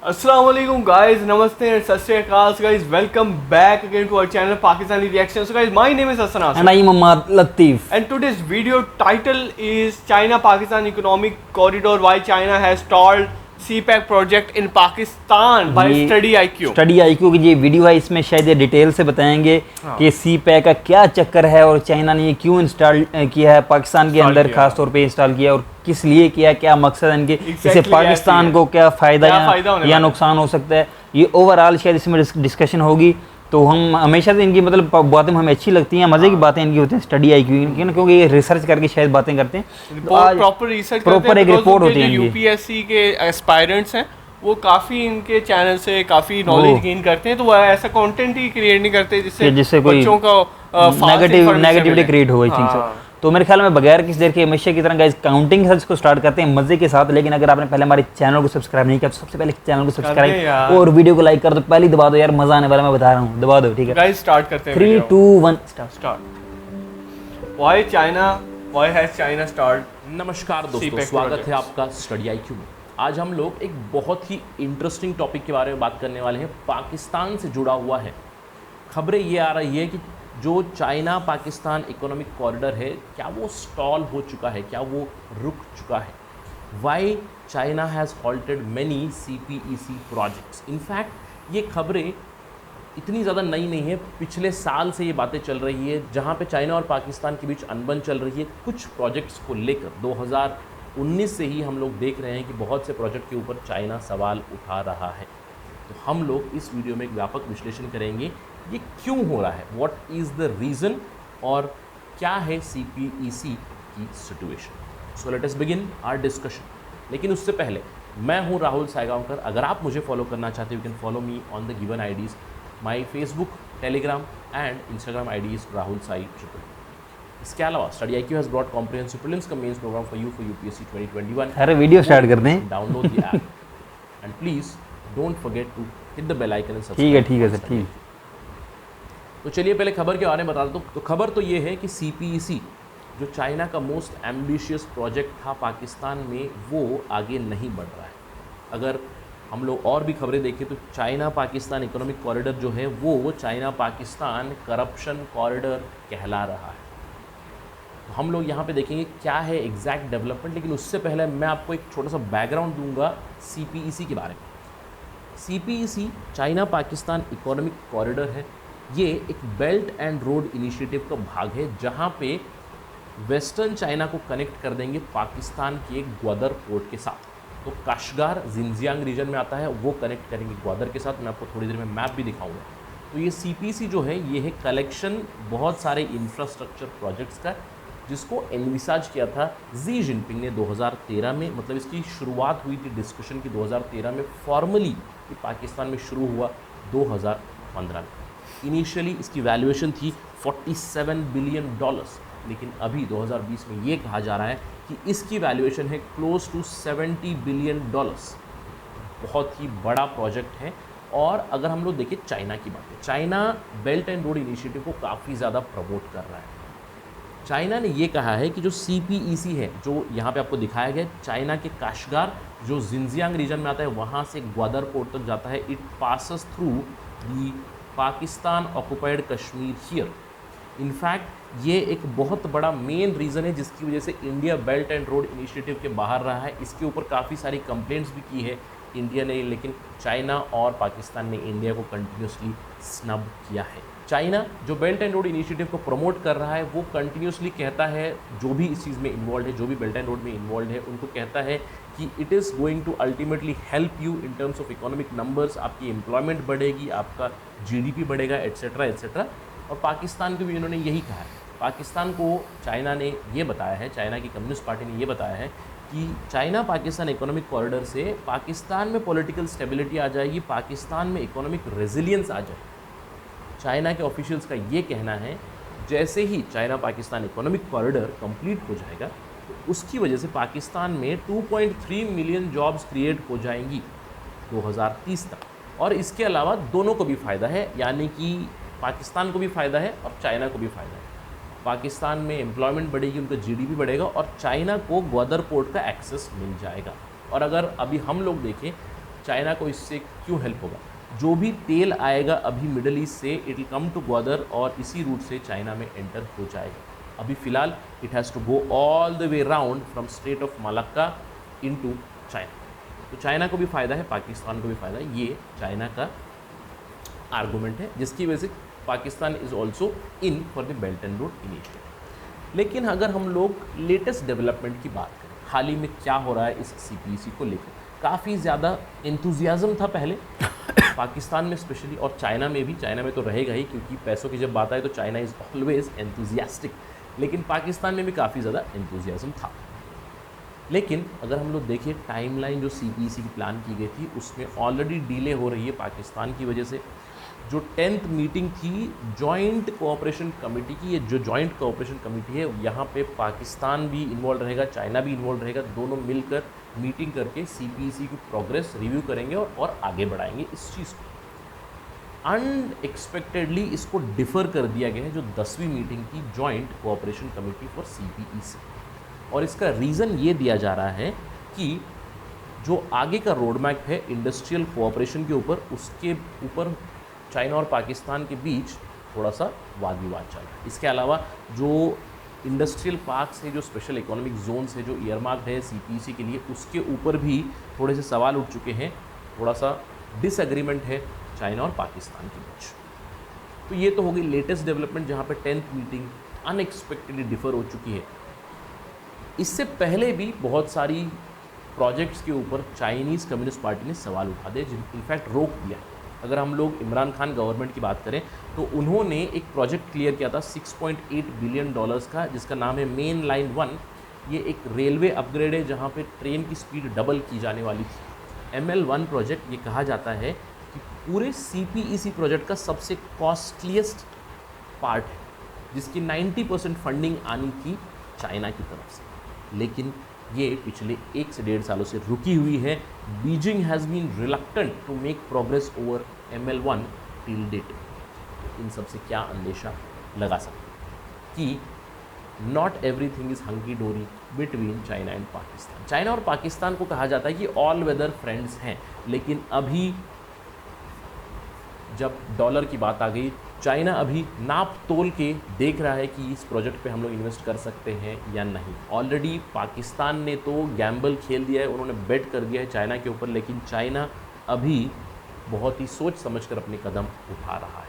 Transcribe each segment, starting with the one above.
अस्सलाम वालेकुम गाइस, नमस्ते and Sat Shri Akal guys, welcome back again to our channel Pakistani reaction. So guys, my name is Hassan Asif And I am Ahmad Latif. and today's video title is China Pakistan Economic Corridor, why China has stalled CPEC project in Pakistan by ये Study IQ. Study IQ की ये video है, इसमें शायद ये detail से बताएंगे हाँ. कि सी पैक का क्या चक्कर है और चाइना ने ये क्यों इंस्टॉल किया है पाकिस्तान के Install अंदर, किया. खास तौर पे इंस्टॉल किया और किस लिए किया, क्या मकसद है इनके, इससे Exactly पाकिस्तान ऐसी को क्या फ़ायदा क्या फ़ायदा होने या वाला है? नुकसान हो सकता है, ये ओवरऑल शायद इसमें डिस्कशन होगी. तो हम हमेशा से इनकी मतलब बातें हमें अच्छी लगती हैं, मज़े की बातें इनकी होती हैं स्टडी आईक्यू की, क्योंकि ये रिसर्च करके शायद बातें करते हैं. तो आज प्रॉपर रिसर्च प्रॉपर एक रिपोर्ट होती है इनकी. यूपीएससी के एस्पायरेंट्स हैं वो काफी इनके चैनल से काफी नॉलेज गेन करते हैं, तो वो ऐसा कंटेंट ही क्रिएट नहीं करते जिससे कोई बच्चों का नेगेटिविटी क्रिएट हो. I think so. तो मेरे ख्याल में बगैर किसी देर के हमेशा की तरह गाइस काउंटिंग के साथ इसको स्टार्ट करते हैं मजे के साथ. लेकिन अगर आपने पहले हमारे चैनल को सब्सक्राइब नहीं किया तो सबसे पहले चैनल को सब्सक्राइब और वीडियो को लाइक कर दो. पहले दबा दो यार, मजा आने वाला, मैं बता रहा हूँ, दबा दो. ठीक है गाइस, स्टार्ट करते हैं. 3 2 1 start. Why has China start. नमस्कार दोस्तों, CPEC स्वागत projects. है आपका स्टडी आईक्यू में. आज हम लोग एक बहुत ही इंटरेस्टिंग टॉपिक के बारे में बात करने वाले हैं. पाकिस्तान से जुड़ा हुआ है. खबरें ये आ रही है कि जो चाइना पाकिस्तान इकोनॉमिक कॉरिडोर है, क्या वो स्टॉल हो चुका है, क्या वो रुक चुका है. Why China has halted many CPEC projects. In fact ये खबरें इतनी ज़्यादा नई नहीं है, पिछले साल से ये बातें चल रही है, जहाँ पे चाइना और पाकिस्तान के बीच अनबन चल रही है कुछ प्रोजेक्ट्स को लेकर. 2019 से ही हम लोग देख रहे हैं कि बहुत से प्रोजेक्ट के ऊपर चाइना सवाल उठा रहा है. तो हम लोग इस वीडियो में एक व्यापक विश्लेषण करेंगे ये क्यों हो रहा है, व्हाट इज़ द रीज़न और क्या है CPEC की situation. So let us begin our discussion. लेकिन उससे पहले, मैं हूं राहुल सायगांवकर. अगर आप मुझे फॉलो करना चाहते हो, you can follow me on the given IDs. My Facebook, Telegram and Instagram ID is Rahul Sai triple. इसके अलावा study IQ has brought comprehensive prelims cum mains programme for UPSC 2021. अरे वीडियो स्टार्ट करते हैं. Download the app and please don't forget to hit the bell icon and ठीक subscribe. है sir, ठीक. तो चलिए पहले खबर के बारे में बता दो. तो खबर तो ये है कि CPEC जो चाइना का मोस्ट एम्बिशियस प्रोजेक्ट था पाकिस्तान में, वो आगे नहीं बढ़ रहा है. अगर हम लोग और भी खबरें देखें तो चाइना पाकिस्तान इकोनॉमिक कॉरिडोर जो है वो चाइना पाकिस्तान करप्शन कॉरिडोर कहला रहा है. तो हम लोग यहाँ पे देखेंगे क्या है एग्जैक्ट डेवलपमेंट. लेकिन उससे पहले मैं आपको एक छोटा सा बैकग्राउंड दूंगा CPEC के बारे में. CPEC China Pakistan economic corridor है. ये एक बेल्ट एंड रोड इनिशिएटिव का भाग है, जहाँ पे वेस्टर्न चाइना को कनेक्ट कर देंगे पाकिस्तान के ग्वादर पोर्ट के साथ. तो काशगार जिनजियांग रीजन में आता है, वो कनेक्ट करेंगे ग्वादर के साथ. मैं आपको थोड़ी देर में मैप भी दिखाऊंगा. तो ये CPEC जो है, ये है कलेक्शन बहुत सारे इंफ्रास्ट्रक्चर प्रोजेक्ट्स का, जिसको एनविसाज किया था जी जिनपिंग ने 2013 में. मतलब इसकी शुरुआत हुई थी डिस्कशन की 2013 में. फॉर्मली ये पाकिस्तान में शुरू हुआ 2015 में. इनिशियली इसकी वैल्यूएशन थी $47 बिलियन. लेकिन अभी 2020 में ये कहा जा रहा है कि इसकी वैल्यूएशन है क्लोज टू $70 बिलियन. बहुत ही बड़ा प्रोजेक्ट है. और अगर हम लोग देखें चाइना की बात, China belt and road initiative को काफ़ी ज़्यादा प्रमोट कर रहा है. चाइना ने ये कहा है कि जो CPEC है, जो यहाँ पे आपको दिखाया गया, चाइना के काशगार जो जिनजियांग रीजन में आता है, वहाँ से ग्वादर पोर्ट तक जाता है. It passes through the Pakistan occupied Kashmir here. In fact ये एक बहुत बड़ा मेन रीज़न है जिसकी वजह से India belt and road initiative के बाहर रहा है. इसके ऊपर काफ़ी सारी कंप्लेंट्स भी की है इंडिया ने, लेकिन चाइना और पाकिस्तान ने इंडिया को कंटिन्यूसली स्नब किया है. चाइना जो बेल्ट एंड रोड इनिशिएटिव को प्रमोट कर रहा है, वो कंटिन्यूसली कहता है, जो भी इस चीज़ में इन्वॉल्व है, जो भी बेल्ट एंड रोड में इन्वॉल्व है, उनको कहता है कि it is going to ultimately help you in terms of economic numbers. आपकी एम्प्लॉयमेंट बढ़ेगी, आपका GDP बढ़ेगा, एट्सेट्रा एट्सेट्रा. और पाकिस्तान को भी इन्होंने यही कहा है. पाकिस्तान को चाइना ने ये बताया है, चाइना की कम्युनिस्ट पार्टी ने ये बताया है कि चाइना पाकिस्तान इकोनॉमिक कॉरिडोर से पाकिस्तान में पॉलिटिकल स्टेबिलिटी आ जाएगी, पाकिस्तान में इकोनॉमिक रेजिलियंस आ जाएगी. चाइना के ऑफिशियल्स का ये कहना है जैसे ही China Pakistan economic corridor complete हो जाएगा, तो उसकी वजह से पाकिस्तान में 2.3 मिलियन जॉब्स क्रिएट हो जाएंगी 2030 तक. और इसके अलावा दोनों को भी फ़ायदा है, यानी कि पाकिस्तान को भी फ़ायदा है और चाइना को भी फ़ायदा है. पाकिस्तान में एम्प्लॉयमेंट बढ़ेगी, उनका GDP बढ़ेगा और चाइना को ग्वादर पोर्ट का एक्सेस मिल जाएगा. और अगर अभी हम लोग देखें, चाइना को इससे क्यों हेल्प होगा? जो भी तेल आएगा अभी मिडल ईस्ट से, it will come to Gwadar और इसी रूट से चाइना में एंटर हो जाएगा। अभी फ़िलहाल it has to go all the way round from strait of Malacca into China. तो चाइना को भी फ़ायदा है, पाकिस्तान को भी फ़ायदा है। ये चाइना का आर्गूमेंट है, जिसकी वजह से Pakistan is also in for the belt and road initiative. लेकिन अगर हम लोग लेटेस्ट डेवलपमेंट की बात करें, हाल ही में क्या हो रहा है इस CPEC को लेकर, काफ़ी ज़्यादा एंथुजियाज़म था पहले पाकिस्तान में स्पेशली, और चाइना में भी। चाइना में तो रहेगा ही, क्योंकि पैसों की जब बात आए तो चाइना इज़ ऑलवेज एंथुजियास्टिक, लेकिन पाकिस्तान में भी काफ़ी ज़्यादा एंथुजियाज़म था। लेकिन अगर हम लोग देखें टाइमलाइन जो CPEC की प्लान की गई थी, उसमें ऑलरेडी डिले हो रही है पाकिस्तान की वजह से। जो 10th मीटिंग थी जॉइंट कोऑपरेशन कमेटी की, ये जो जॉइंट कोऑपरेशन कमेटी है, यहाँ पे पाकिस्तान भी इन्वॉल्व रहेगा, चाइना भी इन्वॉल्व रहेगा। दोनों मिलकर मीटिंग करके CPEC की प्रोग्रेस रिव्यू करेंगे और आगे बढ़ाएंगे इस चीज़ को। अनएक्सपेक्टेडली इसको डिफ़र कर दिया गया है, जो 10वीं मीटिंग थी joint cooperation committee for CPEC। और इसका रीज़न ये दिया जा रहा है कि जो आगे का रोड मैप है इंडस्ट्रियल कोऑपरेशन के ऊपर, उसके ऊपर चाइना और पाकिस्तान के बीच थोड़ा सा वाद विवाद चल रहा है। इसके अलावा जो इंडस्ट्रियल पार्क्स है, जो स्पेशल इकोनॉमिक जोन्स है, जो ईयरमार्क्ड है CPEC के लिए, उसके ऊपर भी थोड़े से सवाल उठ चुके हैं। थोड़ा सा डिसएग्रीमेंट है चाइना और पाकिस्तान के बीच। तो ये तो हो गई लेटेस्ट डेवलपमेंट, जहाँ पे 10th मीटिंग अनएक्सपेक्टेडली डिफ़र हो चुकी है। इससे पहले भी बहुत सारी प्रोजेक्ट्स के ऊपर चाइनीज़ कम्युनिस्ट पार्टी ने सवाल उठा दिए, इनफैक्ट रोक दिया। अगर हम लोग इमरान खान गवर्नमेंट की बात करें तो उन्होंने एक प्रोजेक्ट क्लियर किया था $6.8 बिलियन का, जिसका नाम है मेन लाइन 1। ये एक रेलवे अपग्रेड है जहाँ पे ट्रेन की स्पीड डबल की जाने वाली थी। ML1 प्रोजेक्ट, ये कहा जाता है कि पूरे CPEC प्रोजेक्ट का सबसे कॉस्टलीस्ट पार्ट है, जिसकी 90% फंडिंग आनी थी चाइना की तरफ से। लेकिन ये पिछले 1 से 1.5 सालों से रुकी हुई है। Beijing has been reluctant to make progress over ML1 till date. इन सब से क्या अंदेशा लगा सकते कि नॉट एवरीथिंग इज़ हंकी डोरी between China and Pakistan. China और पाकिस्तान को कहा जाता है कि ऑल वेदर फ्रेंड्स हैं, लेकिन अभी जब डॉलर की बात आ गई, चाइना अभी नाप तोल के देख रहा है कि इस प्रोजेक्ट पे हम लोग इन्वेस्ट कर सकते हैं या नहीं। ऑलरेडी पाकिस्तान ने तो गैम्बल खेल दिया है, उन्होंने बेट कर दिया है चाइना के ऊपर, लेकिन चाइना अभी बहुत ही सोच समझकर अपने कदम उठा रहा है।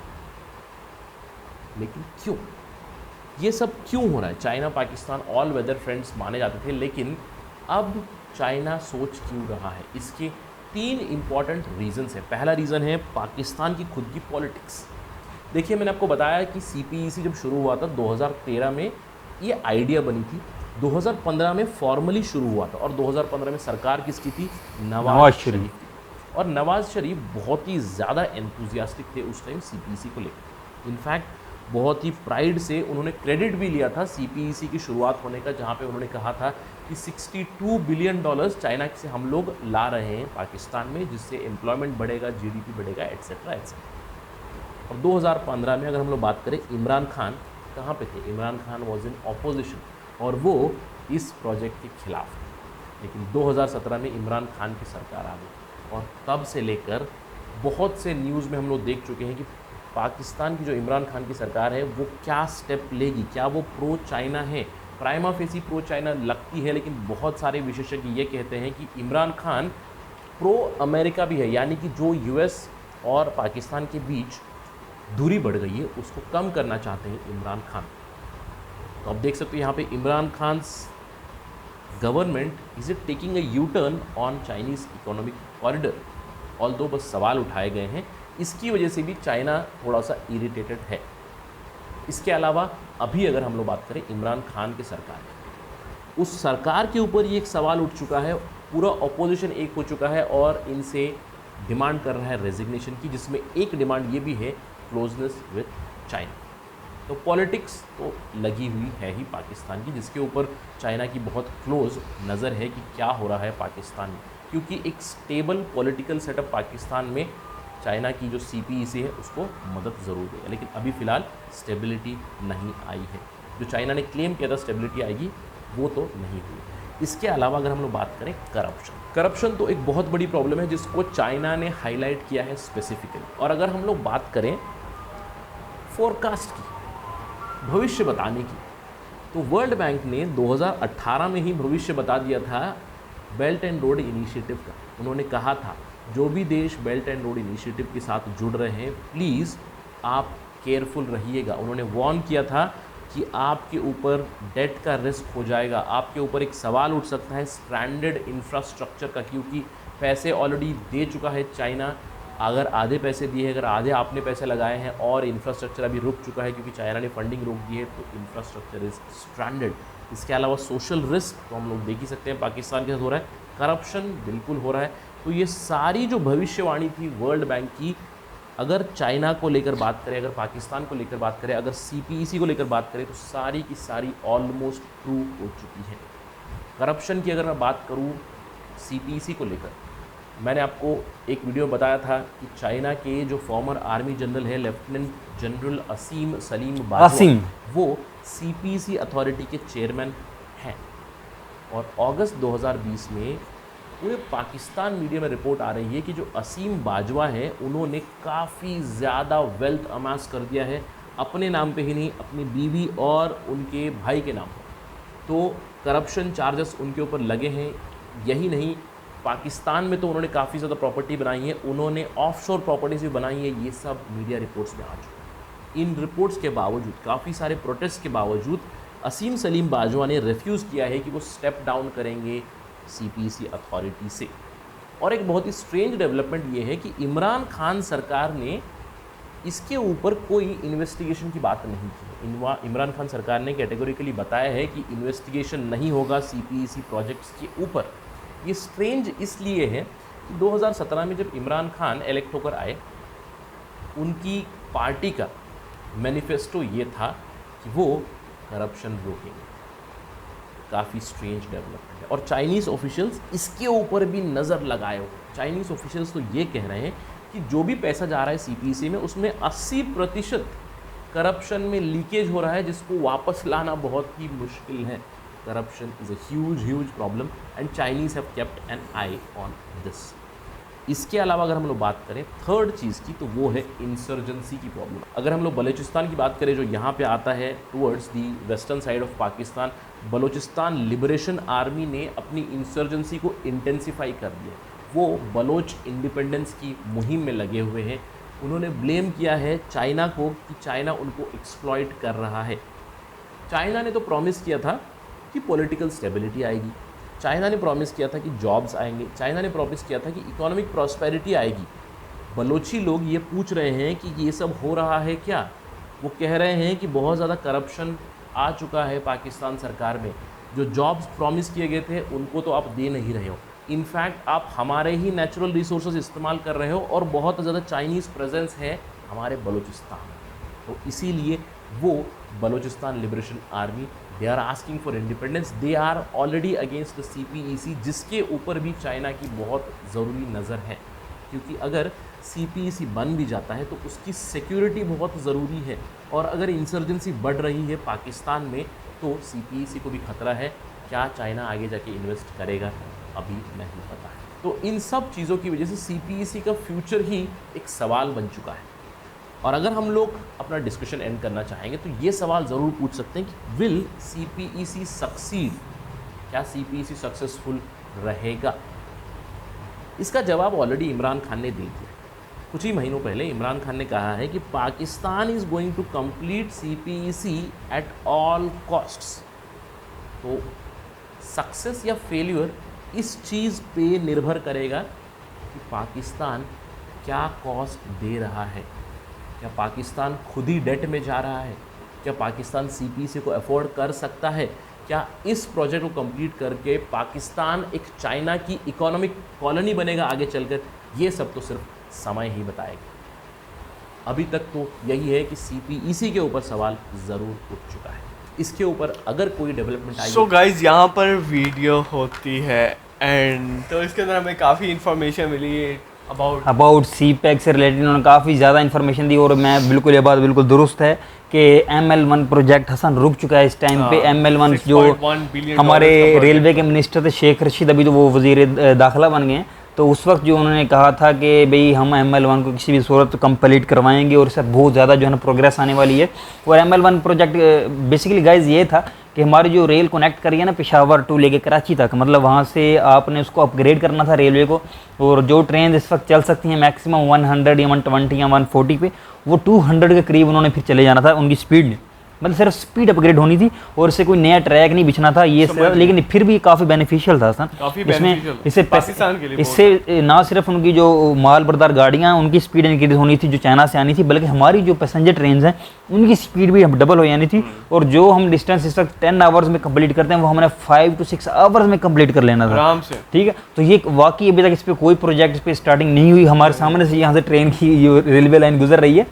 लेकिन क्यों ये सब क्यों हो रहा है? China Pakistan all weather friends माने जाते थे, लेकिन अब चाइना सोच क्यों रहा है? इसके 3 इंपॉर्टेंट रीजंस हैं। पहला रीज़न है पाकिस्तान की खुद की पॉलिटिक्स। देखिए, मैंने आपको बताया कि CPEC जब शुरू हुआ था 2013 में, ये आइडिया बनी थी। 2015 में फॉर्मली शुरू हुआ था, और 2015 में सरकार किसकी थी? नवाज शरीफ। और नवाज शरीफ बहुत ही ज़्यादा एंथुजियास्टिक थे उस टाइम CPEC को लेकर। इनफैक्ट बहुत ही प्राइड से उन्होंने क्रेडिट भी लिया था CPEC की शुरुआत होने का, जहाँ पे उन्होंने कहा था कि $62 बिलियन चाइना से हम लोग ला रहे हैं पाकिस्तान में, जिससे एम्प्लॉयमेंट बढ़ेगा, GDP बढ़ेगा, एट्सेट्रा एट्सेट्रा। और 2015 में अगर हम लोग बात करें, इमरान खान कहाँ पे थे? Imran Khan was in opposition, और वो इस प्रोजेक्ट के खिलाफ थे। लेकिन 2017 में इमरान खान की सरकार आ गई, और तब से लेकर बहुत से न्यूज़ में हम लोग देख चुके हैं कि पाकिस्तान की जो इमरान खान की सरकार है वो क्या स्टेप लेगी। क्या वो प्रो चाइना है? प्राइमा फेसी प्रो चाइना लगती है, लेकिन बहुत सारे विशेषज्ञ ये कहते हैं कि इमरान खान प्रो अमेरिका भी है, यानी कि जो US और पाकिस्तान के बीच दूरी बढ़ गई है उसको कम करना चाहते हैं इमरान खान। तो आप देख सकते हो यहाँ पे Imran Khan government is it taking a U-turn on Chinese economic corridor. Although बस सवाल उठाए गए हैं, इसकी वजह से भी चाइना थोड़ा सा इरिटेटेड है। इसके अलावा अभी अगर हम लोग बात करें इमरान खान की सरकार, उस सरकार के ऊपर ये एक सवाल उठ चुका है, पूरा ऑपोजिशन एक हो चुका है और इनसे डिमांड कर रहा है रेजिग्नेशन की, जिसमें एक डिमांड ये भी है क्लोजनेस विद चाइना। तो पॉलिटिक्स तो लगी हुई है ही पाकिस्तान की, जिसके ऊपर चाइना की बहुत क्लोज नज़र है कि क्या हो रहा है पाकिस्तान में, क्योंकि एक स्टेबल पॉलिटिकल सेटअप पाकिस्तान में चाइना की जो CPEC है उसको मदद ज़रूर देगा। लेकिन अभी फ़िलहाल स्टेबिलिटी नहीं आई है। जो चाइना ने क्लेम किया था स्टेबिलिटी आएगी, वो तो नहीं हुई। इसके अलावा अगर हम लोग बात करें करप्शन तो एक बहुत बड़ी प्रॉब्लम है जिसको चाइना ने हाईलाइट किया है स्पेसिफिकली। और अगर हम लोग बात करें फोरकास्ट की, भविष्य बताने की, तो वर्ल्ड बैंक ने 2018 में ही भविष्य बता दिया था बेल्ट एंड रोड इनिशिएटिव का। उन्होंने कहा था जो भी देश बेल्ट एंड रोड इनिशिएटिव के साथ जुड़ रहे हैं प्लीज़ आप केयरफुल रहिएगा। उन्होंने वार्न किया था कि आपके ऊपर डेट का रिस्क हो जाएगा, आपके ऊपर एक सवाल उठ सकता है स्ट्रैंडेड इंफ्रास्ट्रक्चर का, क्योंकि पैसे ऑलरेडी दे चुका है चाइना। अगर आधे पैसे दिए हैं, अगर आधे आपने पैसे लगाए हैं और इंफ्रास्ट्रक्चर अभी रुक चुका है क्योंकि चाइना ने फंडिंग रोक दी है, तो इंफ्रास्ट्रक्चर इज स्ट्रैंडेड। इसके अलावा सोशल रिस्क तो हम लोग देख ही सकते हैं पाकिस्तान के साथ हो रहा है, करप्शन बिल्कुल हो रहा है। तो ये सारी जो भविष्यवाणी थी वर्ल्ड बैंक की, अगर चाइना को लेकर बात करें, अगर पाकिस्तान को लेकर बात करें, अगर CPEC को लेकर बात करें, तो सारी की सारी ऑलमोस्ट ट्रू हो चुकी है। करप्शन की अगर मैं बात करूं CPEC को लेकर, मैंने आपको एक वीडियो में बताया था कि चाइना के जो फॉर्मर आर्मी जनरल है लेफ्टिनेंट जनरल असीम सलीम बाजवा, वो CPEC अथॉरिटी के चेयरमैन हैं। और अगस्त 2020 में पूरे पाकिस्तान मीडिया में रिपोर्ट आ रही है कि जो असीम बाजवा हैं उन्होंने काफ़ी ज़्यादा वेल्थ अमास कर दिया है, अपने नाम पे ही नहीं, अपनी बीवी और उनके भाई के नाम पर। तो करप्शन चार्जेस उनके ऊपर लगे हैं। यही नहीं, पाकिस्तान में तो उन्होंने काफ़ी ज़्यादा प्रॉपर्टी बनाई है, उन्होंने ऑफशोर प्रॉपर्टीज भी बनाई है। ये सब मीडिया रिपोर्ट्स में आ चुका है। इन रिपोर्ट्स के बावजूद, काफ़ी सारे प्रोटेस्ट के बावजूद, असीम सलीम बाजवा ने रिफ्यूज़ किया है कि वो स्टेप डाउन करेंगे CPEC अथॉरिटी से। और एक बहुत ही स्ट्रेंज डेवलपमेंट ये है कि इमरान खान सरकार ने इसके ऊपर कोई इन्वेस्टिगेशन की बात नहीं की। इमरान खान सरकार ने कैटेगोरिकली बताया है कि इन्वेस्टिगेशन नहीं होगा CPEC प्रोजेक्ट्स के ऊपर। ये स्ट्रेंज इसलिए है कि 2017 में जब इमरान खान इलेक्ट होकर आए, उनकी पार्टी का मैनिफेस्टो ये था कि वो करप्शन रोकेंगे। काफ़ी स्ट्रेंज डेवलपमेंट है। और चाइनीज़ ऑफिशियल्स इसके ऊपर भी नज़र लगाए हुए। चाइनीज़ ऑफिशियल्स तो ये कह रहे हैं कि जो भी पैसा जा रहा है CPEC में, उसमें 80% करप्शन में लीकेज हो रहा है, जिसको वापस लाना बहुत ही मुश्किल है। Corruption is a huge problem and Chinese have kept an eye on this. इसके अलावा अगर हम लोग बात करें थर्ड चीज़ की, तो वो है इंसर्जेंसी की प्रॉब्लम। अगर हम लोग बलूचिस्तान की बात करें, जो यहाँ पे आता है towards the western side of Pakistan, Balochistan Liberation army ने अपनी इंसर्जेंसी को इंटेंसिफाई कर दिया। वो बलोच इंडिपेंडेंस की मुहिम में लगे हुए हैं। उन्होंने ब्लेम किया है चाइना को कि चाइना उनको एक्सप्लॉइट कर रहा है। चाइना ने तो प्रॉमिस किया था कि पॉलिटिकल स्टेबिलिटी आएगी, चाइना ने प्रॉमिस किया था कि जॉब्स आएंगे, चाइना ने प्रॉमिस किया था कि इकोनॉमिक प्रॉस्पेरिटी आएगी। बलोची लोग ये पूछ रहे हैं कि ये सब हो रहा है क्या? वो कह रहे हैं कि बहुत ज़्यादा करप्शन आ चुका है पाकिस्तान सरकार में, जो जॉब्स प्रॉमिस किए गए थे उनको तो आप दे नहीं रहे हो, इनफैक्ट आप हमारे ही नेचुरल रिसोर्सेज इस्तेमाल कर रहे हो और बहुत ज़्यादा चाइनीज़ प्रेजेंस है हमारे बलूचिस्तान में। तो इसीलिए वो Balochistan Liberation Army, they are asking for independence, they are already against the CPEC, जिसके ऊपर भी चाइना की बहुत ज़रूरी नज़र है। क्योंकि अगर CPEC बन भी जाता है तो उसकी सिक्योरिटी बहुत ज़रूरी है, और अगर इंसर्जेंसी बढ़ रही है पाकिस्तान में तो CPEC को भी खतरा है। क्या चाइना आगे जाके इन्वेस्ट करेगा, अभी नहीं पता है। तो इन सब चीज़ों की वजह से CPEC का फ्यूचर ही एक सवाल बन चुका है। और अगर हम लोग अपना डिस्कशन एंड करना चाहेंगे तो ये सवाल ज़रूर पूछ सकते हैं कि विल CPEC सक्सीड, क्या CPEC सक्सेसफुल रहेगा? इसका जवाब ऑलरेडी इमरान खान ने दे दिया। कुछ ही महीनों पहले इमरान खान ने कहा है कि Pakistan is going to complete CPEC at all costs. तो सक्सेस या फेल्यूर इस चीज़ पे निर्भर करेगा कि पाकिस्तान क्या कॉस्ट दे रहा है। क्या पाकिस्तान खुद ही डेट में जा रहा है? क्या पाकिस्तान CPEC को अफोर्ड कर सकता है? क्या इस प्रोजेक्ट को कंप्लीट करके पाकिस्तान एक चाइना की इकोनॉमिक कॉलोनी बनेगा आगे चलकर? ये सब तो सिर्फ समय ही बताएगा। अभी तक तो यही है कि CPEC के ऊपर सवाल ज़रूर उठ चुका है। इसके ऊपर अगर कोई डेवलपमेंट आई, सो गाइज यहाँ पर वीडियो होती है एंड तो इसके अंदर हमें काफ़ी इन्फॉर्मेशन मिली है अबाउट सी पैक से रिलेटेड उन्होंने काफ़ी ज़्यादा इन्फॉर्मेशन दी, और मैं बिल्कुल ये बात बिल्कुल दुरुस्त है कि ML1 प्रोजेक्ट हसन रुक चुका है इस टाइम पे। ML1 जो हमारे रेलवे के मिनिस्टर थे शेख रशीद, अभी तो वो वज़ीर दाखिला बन गए हैं, तो उस वक्त जो उन्होंने कहा था कि भाई हम ML1 को किसी भी सूरत कंप्लीट करवाएंगे और इससे बहुत ज़्यादा जो है ना प्रोग्रेस आने वाली है। और ML1 प्रोजेक्ट बेसिकली गाइज ये था कि हमारी जो रेल कनेक्ट करी है ना पेशावर टू लेके कराची तक, मतलब वहाँ से आपने उसको अपग्रेड करना था रेलवे को, और जो ट्रेन इस वक्त चल सकती हैं मैक्सिमम 100 या 120 या 140 पे, वो 200 के करीब उन्होंने फिर चले जाना था उनकी स्पीड में, मतलब सिर्फ स्पीड अपग्रेड होनी थी और इससे कोई नया ट्रैक नहीं बिछना था ये, लेकिन फिर भी काफ़ी बेनिफिशियल था सर इसमें। इससे ना सिर्फ उनकी जो माल बरदार गाड़ियाँ उनकी स्पीड इंक्रीज होनी थी जो चाइना से आनी थी, बल्कि हमारी जो पैसेंजर ट्रेन हैं उनकी स्पीड भी डबल हो जानी थी, और जो हम डिस्टेंस इस वक्त 10 आवर्स में कंप्लीट करते हैं वो हमने 5 to 6 आवर्स में कंप्लीट कर लेना था आराम से। ठीक है, तो ये वाकई अभी तक इस पर कोई प्रोजेक्ट इस पर स्टार्टिंग नहीं हुई। हमारे सामने से यहाँ से ट्रेन की जो रेलवे लाइन गुजर रही है,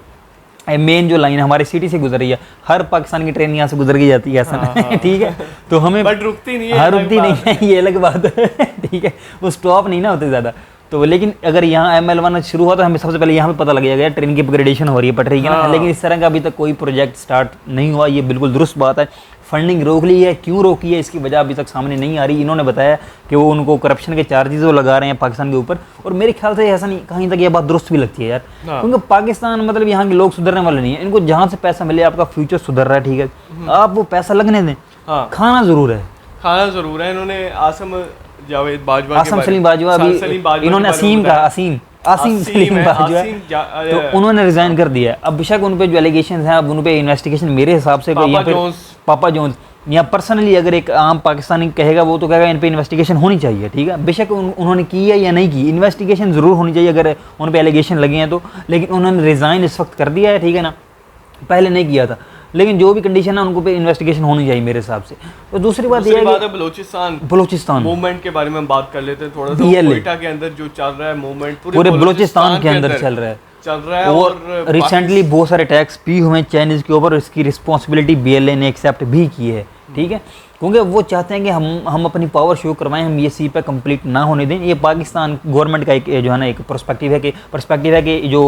मेन जो लाइन हमारी सिटी से गुजर रही है, हर पाकिस्तान की ट्रेन यहाँ से गुजर के जाती है ऐसा। ठीक है, तो हमें बट रुकती नहीं है, हाँ रुकती नहीं है, ये अलग बात है। ठीक है, वो स्टॉप नहीं ना होते ज़्यादा, तो लेकिन अगर यहाँ ML1 शुरू हुआ तो हमें सबसे पहले यहाँ पे पता लगेगा यार ट्रेन की अपग्रेडेशन हो रही है पटरी की ना, लेकिन इस तरह का अभी तक कोई प्रोजेक्ट स्टार्ट नहीं हुआ, ये बिल्कुल दुरुस्त बात है। फंडिंग रोक ली है, क्यों रोकी है इसकी वजह अभी तक सामने नहीं आ रही। इन्होंने बताया कि वो उनको करप्शन के चार्जेस वो लगा रहे हैं पाकिस्तान के ऊपर, और मेरे ख्याल से ऐसा नहीं, कहीं तक ये बात दुरुस्त भी लगती है यार, क्योंकि पाकिस्तान मतलब यहाँ के लोग सुधरने वाले नहीं है, इनको जहाँ से पैसा मिले, आपका फ्यूचर सुधर रहा है, ठीक है, आप वो पैसा लगने दें, खाना जरूर है। इन्होंने आसम सलीम बाजवा अभी इन्होंने आसिम सलीम बाजवा तो उन्होंने रिजाइन कर दिया है। अब बेशक उन पे जो एलिगेशन हैं, अब उन पे इन्वेस्टिगेशन मेरे हिसाब से पापा जोन्स या पर्सनली अगर एक आम पाकिस्तानी कहेगा वो तो कहेगा इन पे इन्वेस्टिगेशन होनी चाहिए। ठीक है, बेशक उन्होंने की है या नहीं की, इन्वेस्टिगेशन ज़रूर होनी चाहिए अगर उन पे एलिगेशन लगे हैं तो, लेकिन उन्होंने रिज़ाइन इस वक्त कर दिया है। ठीक है ना, पहले नहीं किया था, लेकिन जो भी कंडीशन है उनको पे इन्वेस्टिगेशन होनी चाहिए मेरे हिसाब से। तो दूसरी बात ये है बलूचिस्तान मूवमेंट के बारे में हम बात कर लेते हैं थोड़ा सा। कोयटा के अंदर जो चल रहा है मूवमेंट पूरे बलूचिस्तान के अंदर चल रहा है और रिसेंटली बहुत सारे अटैक्स भी हुए चाइनीज के ऊपर, इसकी रिस्पॉन्सिबिलिटी BLA ने एक्सेप्ट भी की है। ठीक है, क्योंकि वो चाहते हैं कि हम अपनी पावर शो करवाएं, हम ये सी पे कंप्लीट ना होने दें। ये पाकिस्तान गवर्नमेंट का एक जो है ना एक पर्सपेक्टिव है कि जो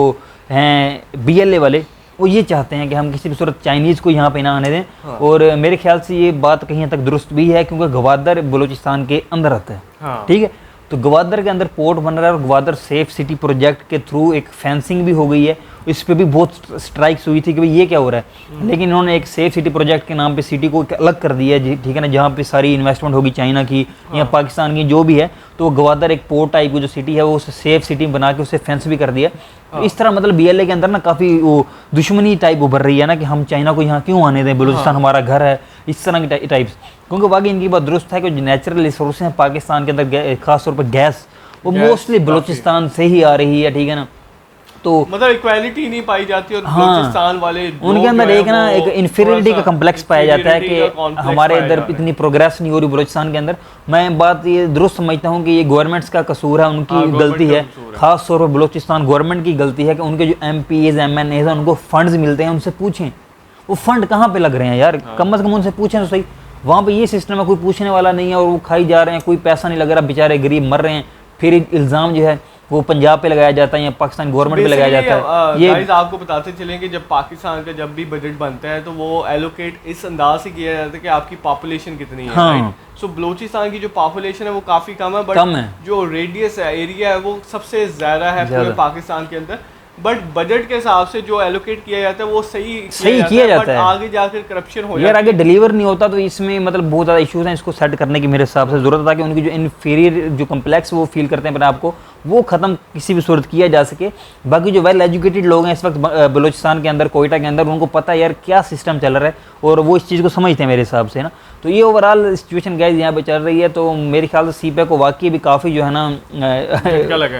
हैं BLA वाले वो ये चाहते हैं कि हम किसी भी सूरत चाइनीज़ को यहाँ पे ना आने दें। और मेरे ख्याल से ये बात कहीं तक दुरुस्त भी है, क्योंकि गवादर बलूचिस्तान के अंदर आता है। ठीक है, तो गवादर के अंदर पोर्ट बन रहा है और गवादर सेफ सिटी प्रोजेक्ट के थ्रू एक फेंसिंग भी हो गई है। इस पे भी बहुत स्ट्राइक्स हुई थी कि भाई ये क्या हो रहा है, लेकिन इन्होंने एक सेफ सिटी प्रोजेक्ट के नाम पे सिटी को अलग कर दिया है। ठीक है ना, जहाँ पे सारी इन्वेस्टमेंट होगी चाइना की या पाकिस्तान की जो भी है, तो गवादर एक पोर्ट टाइप की जो सिटी है वो उसे सेफ सिटी बना के उसे फेंस भी कर दिया। तो इस तरह मतलब BLA के अंदर ना काफ़ी वो दुश्मनी टाइप उभर रही है ना कि हम चाइना को यहाँ क्यों आने दें, बलूचिस्तान हमारा घर है, इस तरह की टाइप्स। क्योंकि वाकई इनकी बात दुरुस्त है कि जो नेचुरल रिसोर्स हैं पाकिस्तान के अंदर, खासतौर पर गैस, वो मोस्टली बलूचिस्तान से ही आ रही है। ठीक है ना, तो मतलब इक्वालिटी नहीं पाई जाती और बलूचिस्तान वाले उनके अंदर एक ना एक इन्फीरियरिटी का कम्प्लेक्स पाया जाता है कि हमारे इधर इतनी प्रोग्रेस नहीं हो रही बलूचिस्तान के अंदर। मैं बात ये दुरुस्त समझता हूँ कि ये गवर्नमेंट्स का कसूर है, उनकी गलती है, खास तौर पर बलूचिस्तान गवर्नमेंट की गलती है कि उनके जो MPs MNAs हैं उनको फंड्स मिलते हैं, उनसे पूछें वो फंड कहाँ पे लग रहे हैं यार, कम अज़ कम उनसे पूछें तो सही। वहाँ पे ये सिस्टम है, कोई पूछने वाला नहीं है और वो खाई जा रहे हैं, कोई पैसा नहीं लग रहा, बेचारे गरीब मर रहे हैं। फिर इल्ज़ाम जो है वो पंजाब पे लगाया जाता है या पाकिस्तान गवर्नमेंट पे लगाया जाता है। ये आपको बताते चलेंगे जब पाकिस्तान का जब भी बजट बनता है तो वो एलोकेट इस अंदाज से किया जाता है कि आपकी पॉपुलेशन कितनी है। हाँ। सो बलूचिस्तान की जो पॉपुलेशन है वो काफ़ी कम है, बट जो रेडियस है, एरिया है, वो सबसे ज़्यादा है पूरे पाकिस्तान के अंदर। बट बजट के हिसाब से जो एलोकेट किया जाता है वो सही किया जाता है, आगे जाकर करप्शन हो यार, आगे डिलीवर नहीं होता। तो इसमें मतलब बहुत ज़्यादा इश्यूज हैं, इसको सेट करने की मेरे हिसाब से ज़रूरत है कि उनकी जो इन्फीरियर जो कम्प्लेक्स वो फील करते हैं अपने आप को, वो ख़त्म किसी भी सूरत किया जा सके। बाकी जो वेल एजुकेटेड लोग हैं इस वक्त बलूचिस्तान के अंदर, कोयटा के अंदर, उनको पता है यार क्या सिस्टम चल रहा है और वो इस चीज़ को समझते हैं मेरे हिसाब से ना। तो ये ओवरऑल सिचुएशन गाइस यहाँ पे चल रही है। तो मेरे ख्याल से CPEC को वाकई भी काफ़ी जो है ना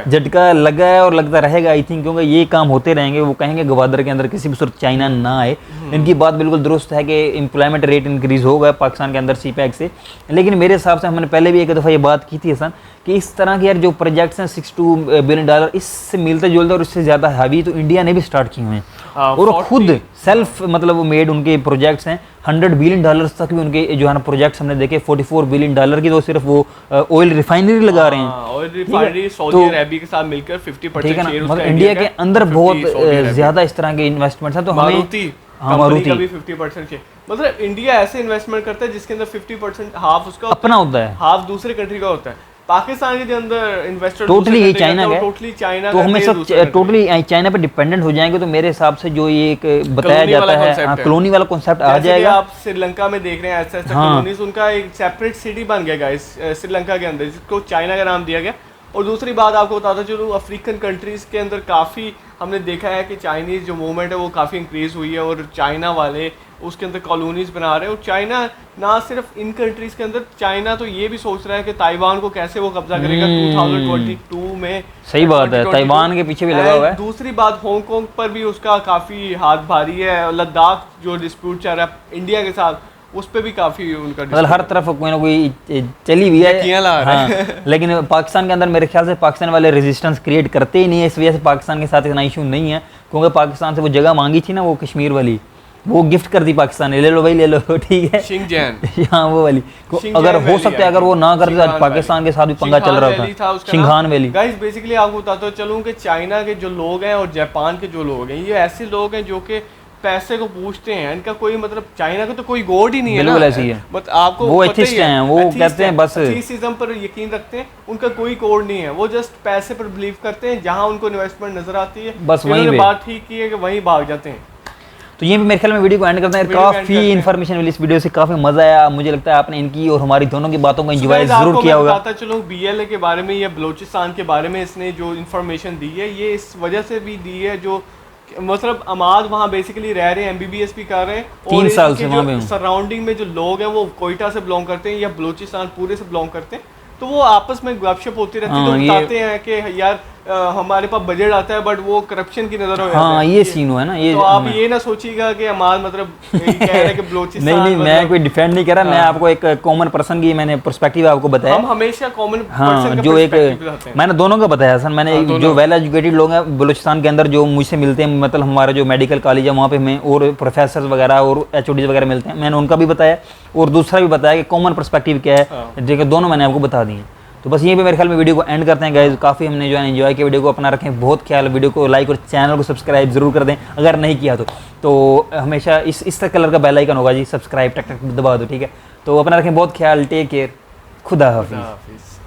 झटका लगा है और लगता रहेगा आई थिंक, क्योंकि ये काम होते रहेंगे। वो कहेंगे गवादर के अंदर किसी भी सूरत चाइना ना आए। इनकी बात बिल्कुल दुरुस्त है कि एम्प्लॉयमेंट रेट इंक्रीज़ होगा पाकिस्तान के अंदर CPEC से, लेकिन मेरे हिसाब से हमने पहले भी एक दफ़ा ये बात की थी हसन कि इस तरह के यार जो प्रोजेक्ट्स हैं $62 बिलियन, इससे मिलते जुलते और इससे ज़्यादा हैवी तो इंडिया ने भी स्टार्ट किए हुए हैं। और वो खुद सेल्फ मतलब वो मेड उनके प्रोजेक्ट्स हैं। $100 बिलियन तक भी उनके जो है ना प्रोजेक्ट्स हमने देखे। $44 बिलियन की तो सिर्फ वो ऑयल रिफाइनरी लगा रहे हैं। ऑयल रिफाइनरी सऊदी अरेबिया के साथ मिलकर 50% शेयर मतलब इंडिया के अंदर बहुत ज्यादा इस तरह के इन्वेस्टमेंट्स हैं। तो हमें मारुति का भी 50% शेयर, मतलब इंडिया ऐसे इन्वेस्टमेंट करता है जिसके अंदर 50% हाफ उसका अपना होता है, हाफ दूसरे कंट्री का होता है। पाकिस्तान के अंदर इन्वेस्टर टोटली चाइना का, टोटली चाइना, तो हमें सब टोटली चाइना पे डिपेंडेंट हो जाएंगे। तो मेरे हिसाब से जो ये एक बताया जाता है कॉलोनी वाला कॉन्सेप्ट आ जाएगा। आप श्रीलंका में देख रहे हैं ऐसा कॉलोनीज, उनका एक सेपरेट सिटी बन गया गाइस श्रीलंका के अंदर, जिसको चाइना का नाम दिया गया। और दूसरी बात आपको बताता चलूँ, अफ्रीकन कंट्रीज़ के अंदर काफ़ी हमने देखा है कि चाइनीज़ जो मूवमेंट है वो काफ़ी इंक्रीज़ हुई है और चाइना वाले उसके अंदर कॉलोनीज़ बना रहे हैं। और चाइना ना सिर्फ इन कंट्रीज़ के अंदर, चाइना तो ये भी सोच रहा है कि ताइवान को कैसे वो कब्जा करेगा 2022 में। सही बात है, ताइवान के पीछे भी लगा हुआ है। दूसरी बात, हांगकांग पर भी उसका काफ़ी हाथ भारी है। लद्दाख जो डिस्प्यूट चल रहा है इंडिया के साथ, उस पे भी काफी उनका मतलब हर तरफ कोई ना कोई चली हुई है। हाँ, लेकिन पाकिस्तान के अंदर मेरे ख्याल से पाकिस्तान वाले रेजिस्टेंस क्रिएट करते ही नहीं है। इस वजह से पाकिस्तान के साथ इतना इशू नहीं है, क्योंकि पाकिस्तान से वो जगह मांगी थी ना, वो कश्मीर वाली, वो गिफ्ट कर दी पाकिस्तान ने, ले लो भाई ले लो, ठीक है। हाँ वो वाली, अगर हो सकता है अगर वो ना करते तो पाकिस्तान के साथ भी पंगा चल रहा था। शिंघान वैली। गाइस बेसिकली आपको बताता चलूं कि चाइना के जो लोग हैं और जापान के जो लोग हैं, ये ऐसे लोग हैं जो कि पैसे को पूछते हैं। इनका कोई मतलब चाइना का तो कोई गॉड ही नहीं है ना, बिल्कुल ऐसी है। मतलब आपको वो एथिस्ट हैं, वो कहते हैं बस एथिस्टिज्म पर यकीन रखते हैं, उनका कोई कोड नहीं है। वो जस्ट पैसे पर बिलीव करते हैं, जहां उनको इन्वेस्टमेंट नजर आती है बस वहीं बात ठीक की है कि वहीं भाग जाते हैं। तो ये मेरे ख्याल में वीडियो को एंड करते हैं। काफी इन्फॉर्मेशन मिली इस वीडियो से, काफी मजा आया। मुझे लगता है आपने इनकी और हमारी दोनों की बातों को एंजॉय जरूर किया होगा। बताता चलो BLA के बारे में या बलूचिस्तान के बारे में इसने जो इन्फॉर्मेशन दी है, ये इस वजह से भी दी है, जो मतलब अमाद वहाँ बेसिकली रह रहे हैं, MBBS भी कर रहे हैं, 3 साल से वहाँ पे सराउंडिंग में जो लोग हैं वो कोयटा से बिलोंग करते हैं या बलूचिस्तान पूरे से बिलोंग करते हैं। तो वो आपस में गपशप होती रहती है। तो बताते हैं कि यार हमारे पास बजट आता है बट वो करप्शन की नजर हो जाता है। हाँ ये सीन हुआ है ना, ये तो आप ये ना सोचिएगा कि अमाद मतलब कह रहे हैं कि बलूचिस्तान नहीं मैं कोई डिफेंड नहीं कर रहा। मैं आपको एक कॉमन पर्सन की मैंने पर्सपेक्टिव आपको बताया। हम हमेशा कॉमन पर्सन का जो एक मैंने दोनों का बताया सर। मैंने जो वेल एजुकेटेड लोग हैं बलूचिस्तान के अंदर जो मुझसे मिलते हैं, मतलब हमारा जो मेडिकल कॉलेज है वहाँ पे मैं और प्रोफेसर वगैरह और HODs वगैरह मिलते हैं, मैंने उनका भी बताया और दूसरा भी बताया कि कॉमन पर्सपेक्टिव क्या है, जो दोनों मैंने आपको बता दिए। तो बस यहीं पे मेरे ख्याल में वीडियो को एंड करते हैं गाइस। काफ़ी हमने जो है एंजॉय किया वीडियो को, अपना रखें बहुत ख्याल। वीडियो को लाइक और चैनल को सब्सक्राइब जरूर कर दें अगर नहीं किया तो हमेशा इस कलर का बेल आइकन होगा जी, सब्सक्राइब टक टक दबा दो, ठीक है। तो अपना रखें बहुत ख्याल, टेक केयर, खुदा हाफिज़।